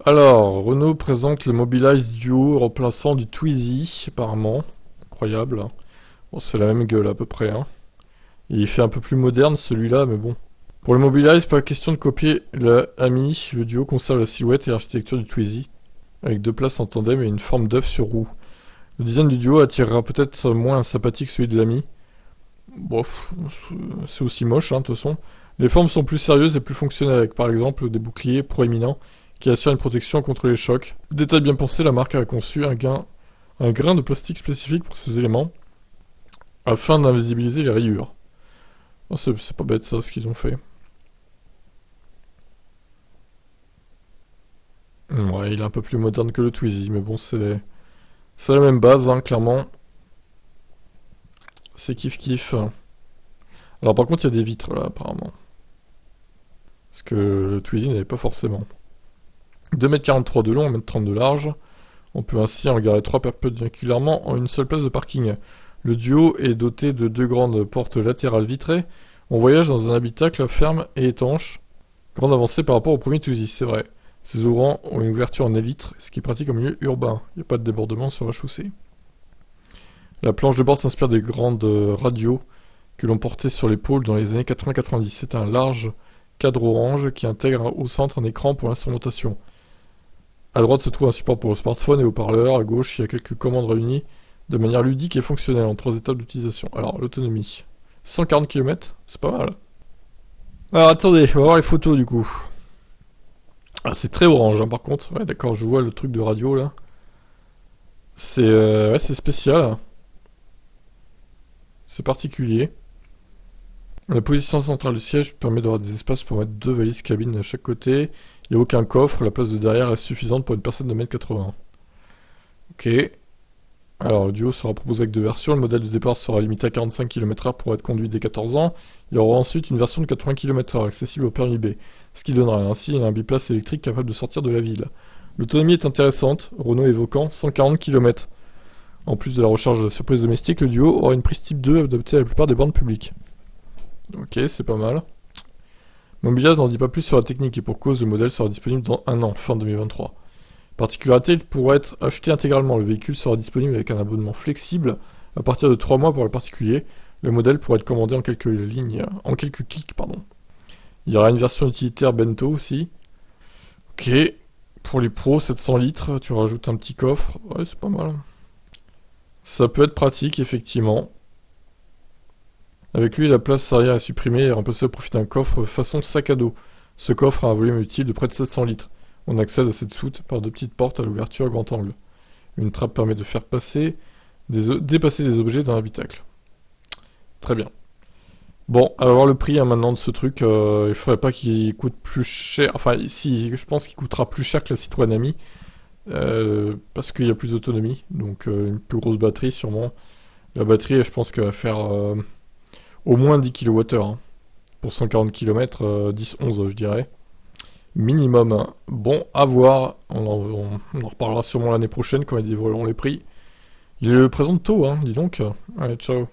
Alors, Renault présente le Mobilize Duo remplaçant du Twizy, apparemment. Incroyable. Bon, c'est la même gueule à peu près, hein. Il fait un peu plus moderne celui-là, mais bon. Pour le Mobilize, pas question de copier la Ami. Le Duo conserve la silhouette et l'architecture du Twizy, avec deux places en tandem et une forme d'œuf sur roue. Le design du Duo attirera peut-être moins sympathique que celui de l'Ami. Bof, c'est aussi moche, hein, de toute façon. Les formes sont plus sérieuses et plus fonctionnelles, avec par exemple des boucliers proéminents qui assurent une protection contre les chocs. Détail bien pensé, la marque a conçu un grain de plastique spécifique pour ces éléments, afin d'invisibiliser les rayures. Oh, c'est pas bête ça, ce qu'ils ont fait. Ouais, il est un peu plus moderne que le Twizy, mais bon, c'est la même base, hein, clairement. C'est kiff kiff. Alors par contre, il y a des vitres là, apparemment. Parce que le Twizy n'avait pas forcément. 2,43 m de long, 1,30 m de large. On peut ainsi en garer 3 perpendiculairement en une seule place de parking. Le Duo est doté de deux grandes portes latérales vitrées. On voyage dans un habitacle ferme et étanche. Grande avancée par rapport au premier Twizy, c'est vrai. Ces ouvrants ont une ouverture en élytre, ce qui est pratique en milieu urbain. Il n'y a pas de débordement sur la chaussée. La planche de bord s'inspire des grandes radios que l'on portait sur l'épaule dans les années 80-90. C'est un large cadre orange qui intègre au centre un écran pour l'instrumentation. À droite se trouve un support pour le smartphone et haut-parleur. À gauche, il y a quelques commandes réunies de manière ludique et fonctionnelle en 3 étapes d'utilisation. Alors, l'autonomie. 140 km, c'est pas mal. Alors, attendez, on va voir les photos du coup. Ah, c'est très orange, hein, par contre. Ouais, d'accord, je vois le truc de radio là. C'est spécial. C'est particulier. La position centrale du siège permet d'avoir des espaces pour mettre 2 valises cabines à chaque côté. Il n'y a aucun coffre, la place de derrière est suffisante pour une personne de 1,80 m. Ok. Alors, le Duo sera proposé avec 2 versions. Le modèle de départ sera limité à 45 km/h pour être conduit dès 14 ans. Il y aura ensuite une version de 80 km/h accessible au permis B, ce qui donnera ainsi un biplace électrique capable de sortir de la ville. L'autonomie est intéressante, Renault évoquant 140 km. En plus de la recharge de surprise domestique, le Duo aura une prise type 2 adaptée à la plupart des bornes publiques. Ok, c'est pas mal. Mobilize n'en dit pas plus sur la technique et pour cause, le modèle sera disponible dans un an, fin 2023. Particularité, il pourra être acheté intégralement. Le véhicule sera disponible avec un abonnement flexible à partir de 3 mois pour le particulier. Le modèle pourra être commandé en quelques clics, pardon. Il y aura une version utilitaire bento aussi. Ok. Pour les pros, 700 litres, tu rajoutes un petit coffre. Ouais, c'est pas mal. Ça peut être pratique, effectivement. Avec lui, la place arrière est supprimée et remplacée au profit d'un coffre façon sac à dos. Ce coffre a un volume utile de près de 700 litres. On accède à cette soute par 2 petites portes à l'ouverture à grand angle. Une trappe permet de faire dépasser des objets dans l'habitacle. Très bien. Bon, on va voir le prix maintenant de ce truc. Il faudrait pas qu'il coûte plus cher. Enfin, si, je pense qu'il coûtera plus cher que la Citroën Ami. Parce qu'il y a plus d'autonomie. Donc une plus grosse batterie sûrement. La batterie, je pense qu'elle va faire au moins 10 kWh. Hein. Pour 140 km, 10-11 je dirais. Minimum. Hein. Bon, à voir. On en reparlera sûrement l'année prochaine quand ils dévoileront les prix. Ils le présentent tôt, hein, dis donc. Allez, ciao.